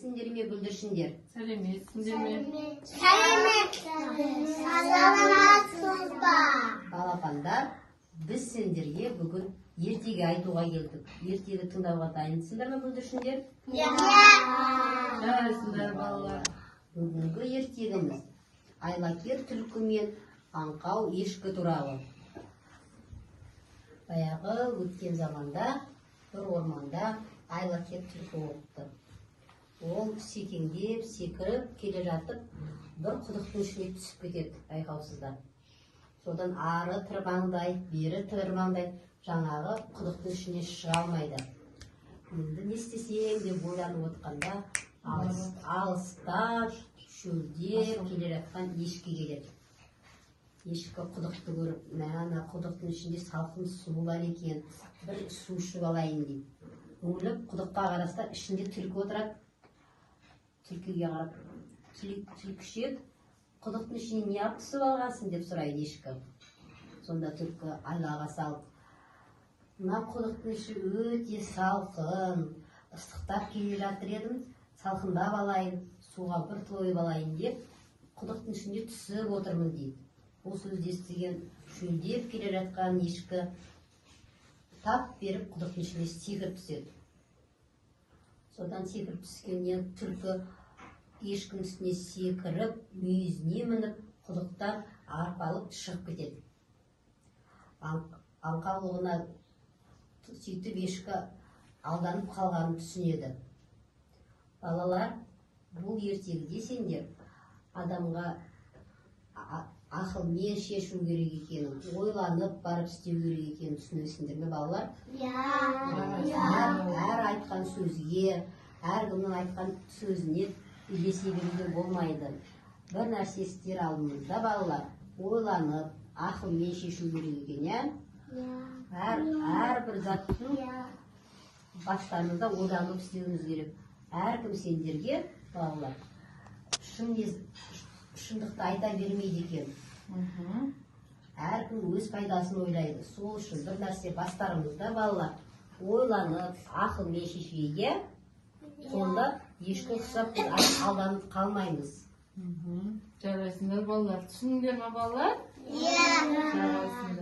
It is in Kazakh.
сәлеметсіңдер ме, бүлдіршіндер? Сәлеметсіңдер ме? Саламатсыз ба? Балапандар, біз сендерге бүгін ертегі айтуға келдік. Ертегі тыңдауға дайынсыңдар ма, бүлдіршіндер? Жарайсыңдар балалар. Бүгінгі ертегіміз Айлакер түлкі мен аңқау ешкі туралы. Баяғы өткен заманда бір орманда Айлакер түлкі болыпты. Ол секеңдеп, секіріп келе жатып, бір құдықтың ішіне түсіп кетеді байқаусызда. Содан ары тырбаңдай, бері тырбаңдай, жаңағы құдықтың ішіне шыға алмайды. Енді не істесем деп ойланып отқанда, алыстан шөлдеп келе жатқан ешкі келеді. Ешкі құдықты көріп, мәна құдықтың ішінде салқын су бар екен, бір су ішіп алайын дейді. Үңіліп құдыққа қараса, ішінде түлкі отырады. Түлкіге қарап, түлкішек, құдықтың ішіне не алып түсіп алғансың деп сұрайды ешкі. Сонда түлкі айлаға салып, мына құдықтың іші өте салқын, ыстықтап келе жатыр едім, салқындап алайын, суға бір тойып алайын деп, құдықтың ішінде түсіп отырмын дейді. Бұл сөзді естіген шөлдеп келе жатқан ешкі тап беріп құдықтың ішіне секіріп түседі. Содан секіріп түскеннен түлкі ешкінің үстіне секіріп, мүйізіне мініп, құдықтан арпалып шығып кетеді. Аңқаулығына сөйтіп ешкі алданып қалғанын түсінеді. Балалар, бұл ертегіде сендер адамға ақылмен шешу керек екенін, ойланып барып істеу керек екенін түсінесіңдер ме, балалар? Әр айтқан сөзге, әркімнің айтқан сөзіне ілесе беруге болмайды. Бір нәрсе істер алдыңызда, балалар, ойланып, ақылмен шешу керек екен, әрбір заттың бастарыңызда ойланып істеуіңіз керек. Әркім сендерге, балалар, шындықты айта бермейді екен. Әркім өз пайдасын ойлайды. Сол үшін бір нәрсе бастарымызда, балалар, ойланып, ақылмен шешуге, сонда ешкі ұқсап біз алданып қалмаймыз. Жарайсыңдар балалар. Түсіндіңдер ме балалар? Жарайсыңдар.